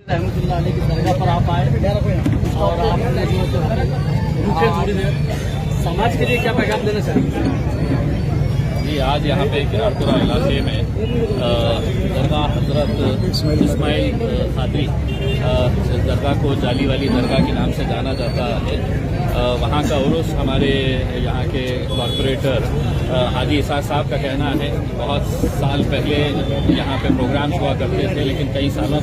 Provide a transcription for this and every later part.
रहमतुल्लाह अलैह की दरगाह पर आप आए और आपने जो रुके थोड़ी देर, समाज के लिए क्या पैगाम देना चाहेंगे? जी, आज यहाँ पे किरारपुरा इलाके में दरगाह हजरत इस्माइल खादी दरगाह को जाली वाली दरगाह के नाम से जाना जाता है। वहाँ का उर्स हमारे यहाँ के कॉरपोरेटर हाजी इसाक साहब का कहना है बहुत साल पहले यहाँ पे प्रोग्राम्स हुआ करते थे, लेकिन कई सालों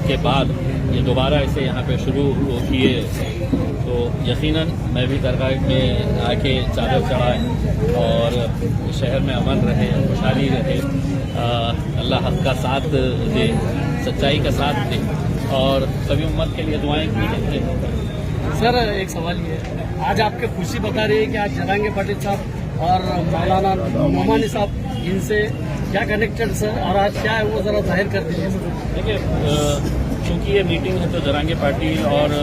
के बाद ये दोबारा इसे यहाँ पे शुरू किए। तो यकीनन मैं भी दरगाह में आके चादर चढ़ाए और शहर में अमन रहे, खुशहाली रहे, अल्लाह हक का साथ दे, सच्चाई का साथ दे और सभी उम्मत के लिए दुआएं की हैं। सर, एक सवाल ये है, आज आपके खुशी बता रही है कि आज जरांगे पाटिल साहब और मौलाना नोमानी साहब, इनसे क्या कनेक्टेड सर, और आज क्या है वो जरा जाहिर कर दीजिए सर। देखिए, चूँकि ये मीटिंग है तो जरांगे पाटिल और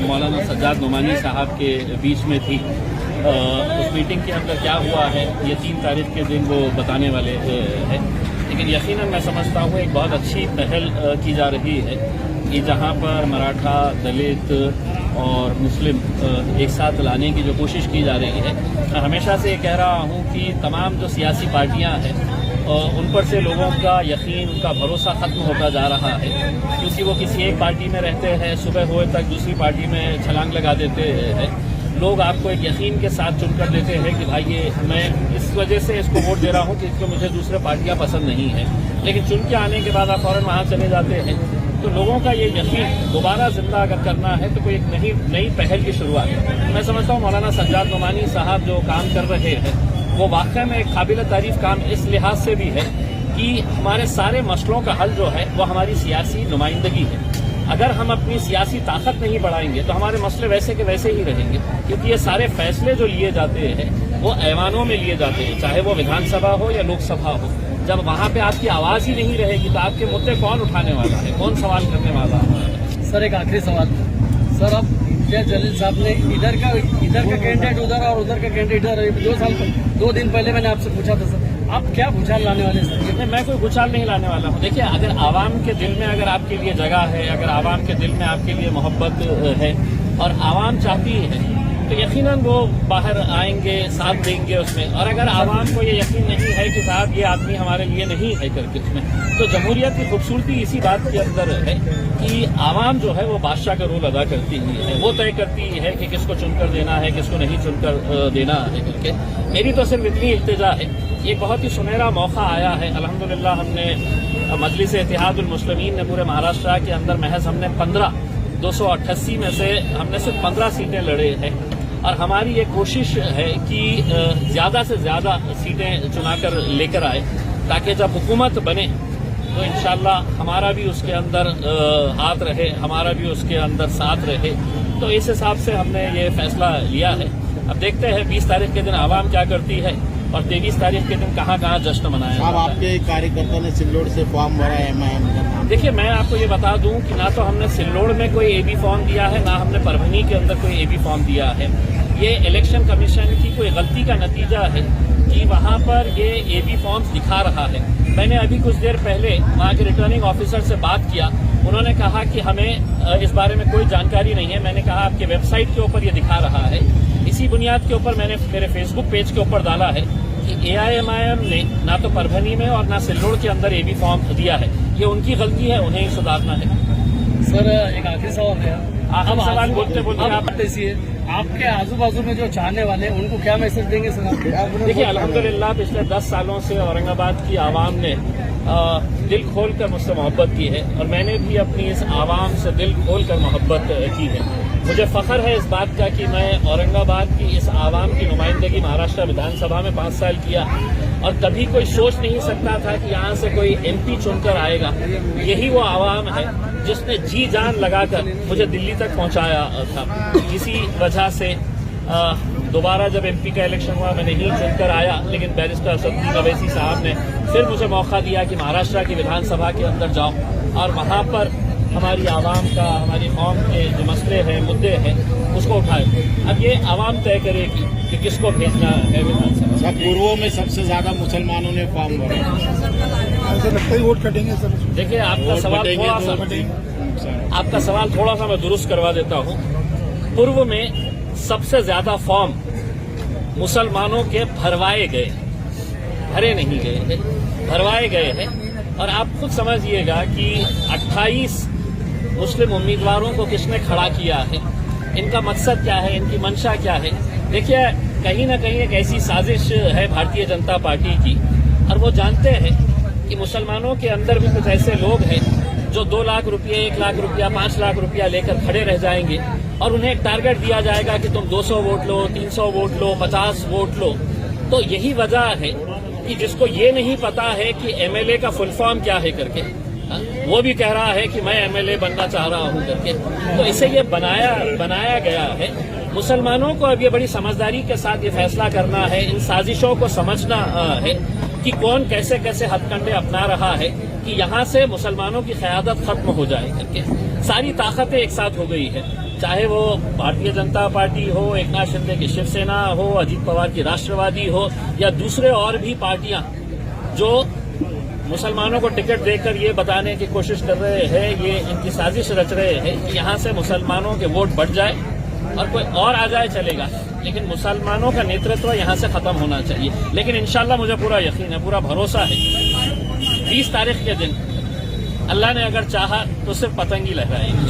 मौलाना सज्जाद नोमानी साहब के बीच में थी। उस मीटिंग के अंदर क्या हुआ है ये 3 तारीख के दिन वो बताने वाले हैं, लेकिन यकीनन मैं समझता हूँ एक बहुत अच्छी पहल की जा रही है कि जहाँ पर मराठा, दलित और मुस्लिम एक साथ लाने की जो कोशिश की जा रही है। मैं हमेशा से ये कह रहा हूँ कि तमाम जो सियासी पार्टियाँ हैं उन पर से लोगों का यकीन, उनका भरोसा खत्म होता जा रहा है, क्योंकि वो किसी एक पार्टी में रहते हैं, सुबह हुए तक दूसरी पार्टी में छलांग लगा देते हैं। लोग आपको एक यकीन के साथ चुनकर देते हैं कि भाई ये मैं इस वजह से इसको वोट दे रहा हूँ कि इसको मुझे दूसरे पार्टियाँ पसंद नहीं है, लेकिन चुन के आने के बाद आप फौरन वहाँ चले जाते हैं। तो लोगों का ये यकीन दोबारा जिंदा अगर करना है तो कोई एक नई पहल की शुरुआत है। मैं समझता हूँ मौलाना सज्जाद नोमानी साहब जो काम कर रहे हैं वो वाकई में एक काबिल तारीफ काम इस लिहाज से भी है कि हमारे सारे मसलों का हल जो है वो हमारी सियासी नुमाइंदगी है। अगर हम अपनी सियासी ताकत नहीं बढ़ाएंगे तो हमारे मसले वैसे के वैसे ही रहेंगे, क्योंकि ये सारे फैसले जो लिए जाते हैं वो ऐवानों में लिए जाते हैं, चाहे वो विधानसभा हो या लोकसभा हो। जब वहाँ पे आपकी आवाज़ ही नहीं रहेगी तो आपके मुद्दे कौन उठाने वाला है, कौन सवाल करने वाला है? सर, एक आखिरी सवाल सर, अब इम्तियाज जलील साहब ने इधर का कैंडिडेट उधर और उधर का कैंडिडेट इधर 2 दिन पहले मैंने आपसे पूछा था सर, आप क्या भूचाल लाने वाले सर? मैं कोई भूचाल नहीं लाने वाला हूँ। देखिए, अगर आवाम के दिल में अगर आपके लिए जगह है, अगर आवाम के दिल में आपके लिए मोहब्बत है और आवाम चाहती है तो यकीनन वो बाहर आएंगे, साथ देंगे उसमें। और अगर आवाम को ये यकीन नहीं है कि साहब ये आदमी हमारे लिए नहीं है करके उसमें, तो जमहूरियत की खूबसूरती इसी बात के अंदर है कि आवाम जो है वो बादशाह का रोल अदा करती ही है, वो तय करती है कि किसको चुनकर देना है, किसको नहीं चुनकर देना है करके। मेरी तो सिर्फ इतनी इल्तिजा है, ये बहुत ही सुनहरा मौका आया है। अल्हम्दुलिल्लाह हमने मजलिस इत्तेहादुल मुस्लिमीन ने पूरे महाराष्ट्र के अंदर महज हमने 288 में से हमने सिर्फ 15 सीटें लड़े हैं और हमारी ये कोशिश है कि ज़्यादा से ज़्यादा सीटें चुनाकर लेकर आए, ताकि जब हुकूमत बने तो इंशाल्लाह हमारा भी उसके अंदर हाथ रहे, हमारा भी उसके अंदर साथ रहे। तो इस हिसाब से हमने ये फैसला लिया है। अब देखते हैं 20 तारीख के दिन आवाम क्या करती है और 23 तारीख के दिन कहाँ कहाँ जश्न मनाया। साहब, आपके कार्यकर्ता ने सिल्लोड़ से फॉर्म भरा है MIM का नाम। देखिए, मैं आपको ये बता दूं कि ना तो हमने सिल्लोड़ में कोई AB फॉर्म दिया है, ना हमने परभनी के अंदर कोई AB फॉर्म दिया है। ये इलेक्शन कमीशन की कोई गलती का नतीजा है कि वहाँ पर ये AB फॉर्म्स दिखा रहा है। मैंने अभी कुछ देर पहले वहाँ के रिटर्निंग ऑफिसर से बात किया, उन्होंने कहा कि हमें इस बारे में कोई जानकारी नहीं है। मैंने कहा आपके वेबसाइट के ऊपर ये दिखा रहा है। इसी बुनियाद के ऊपर मैंने मेरे फेसबुक पेज के ऊपर डाला है कि AIMIM ने ना तो परभनी में और ना सिल्लोड़ के अंदर AB फॉर्म दिया है। ये उनकी गलती है, उन्हें ही सुधारना है। सर, एक आखिरी सवाल है, अब सवाल बोलते बोलते आप आपके आजू बाजू में जो चाहने वाले हैं उनको क्या मैसेज देंगे सर? देखिए, अल्हम्दुलिल्लाह पिछले 10 सालों से औरंगाबाद की आवाम ने दिल खोल कर मुझसे मोहब्बत की है और मैंने भी अपनी इस आवाम से दिल खोल कर मोहब्बत की है। मुझे फख्र है इस बात का कि मैं औरंगाबाद की इस आवाम की नुमाइंदगी महाराष्ट्र विधानसभा में 5 साल किया और कभी कोई सोच नहीं सकता था कि यहाँ से कोई MP चुनकर आएगा। यही वो आवाम है जिसने जी जान लगाकर मुझे दिल्ली तक पहुँचाया था। इसी वजह से दोबारा जब MP का इलेक्शन हुआ मैं नहीं चुनकर आया, लेकिन बैरिस्टर असदुद्दीन अवैसी साहब ने फिर मुझे मौका दिया कि महाराष्ट्र की विधानसभा के अंदर जाऊं और वहां पर हमारी आवाम का, हमारी कौम के जो मसले हैं, मुद्दे हैं, उसको उठाए। अब ये आवाम तय करेगी कि किसको भेजना है विधानसभा। पूर्वों में सबसे ज्यादा मुसलमानों ने फॉर्म भरा, ऐसा लगता है वोट कटेंगे सर। देखिए, आपका सवाल थोड़ा सा आपका सवाल थोड़ा सा मैं दुरुस्त करवा देता हूं। पूर्व में सबसे ज्यादा फॉर्म मुसलमानों के भरवाए गए, भरे नहीं गए हैं, भरवाए गए हैं। और आप खुद समझिएगा कि 28 मुस्लिम उम्मीदवारों को किसने खड़ा किया है, इनका मकसद क्या है, इनकी मंशा क्या है। देखिए, कहीं ना कहीं एक ऐसी साजिश है भारतीय जनता पार्टी की, और वो जानते हैं कि मुसलमानों के अंदर भी कुछ ऐसे लोग हैं जो 2 लाख रुपये, 1 लाख रुपया, 5 लाख रुपया लेकर खड़े रह जाएंगे और उन्हें एक टारगेट दिया जाएगा कि तुम 200 वोट लो, 300 वोट लो, 50 वोट लो। तो यही वजह है कि जिसको ये नहीं पता है कि एमएलए का फुल फॉर्म क्या है करके, वो भी कह रहा है कि मैं एमएलए बनना चाह रहा हूं करके। तो इसे ये बनाया गया है। मुसलमानों को अब ये बड़ी समझदारी के साथ ये फैसला करना है, इन साजिशों को समझना है कि कौन कैसे कैसे हथकंडे अपना रहा है कि यहां से मुसलमानों की क़यादत खत्म हो जाए करके। सारी ताकतें एक साथ हो गई है, चाहे वो भारतीय जनता पार्टी हो, एकनाथ शिंदे की शिवसेना हो, अजीत पवार की राष्ट्रवादी हो, या दूसरे और भी पार्टियां जो मुसलमानों को टिकट देकर ये बताने की कोशिश कर रहे हैं, ये इनकी साजिश रच रहे हैं कि यहां से मुसलमानों के वोट बढ़ जाए और कोई और आ जाए चलेगा, लेकिन मुसलमानों का नेतृत्व यहां से खत्म होना चाहिए। लेकिन इंशाल्लाह मुझे पूरा यकीन है, पूरा भरोसा है, 20 तारीख के दिन अल्लाह ने अगर चाहा तो सिर्फ पतंग ही लहराएगी।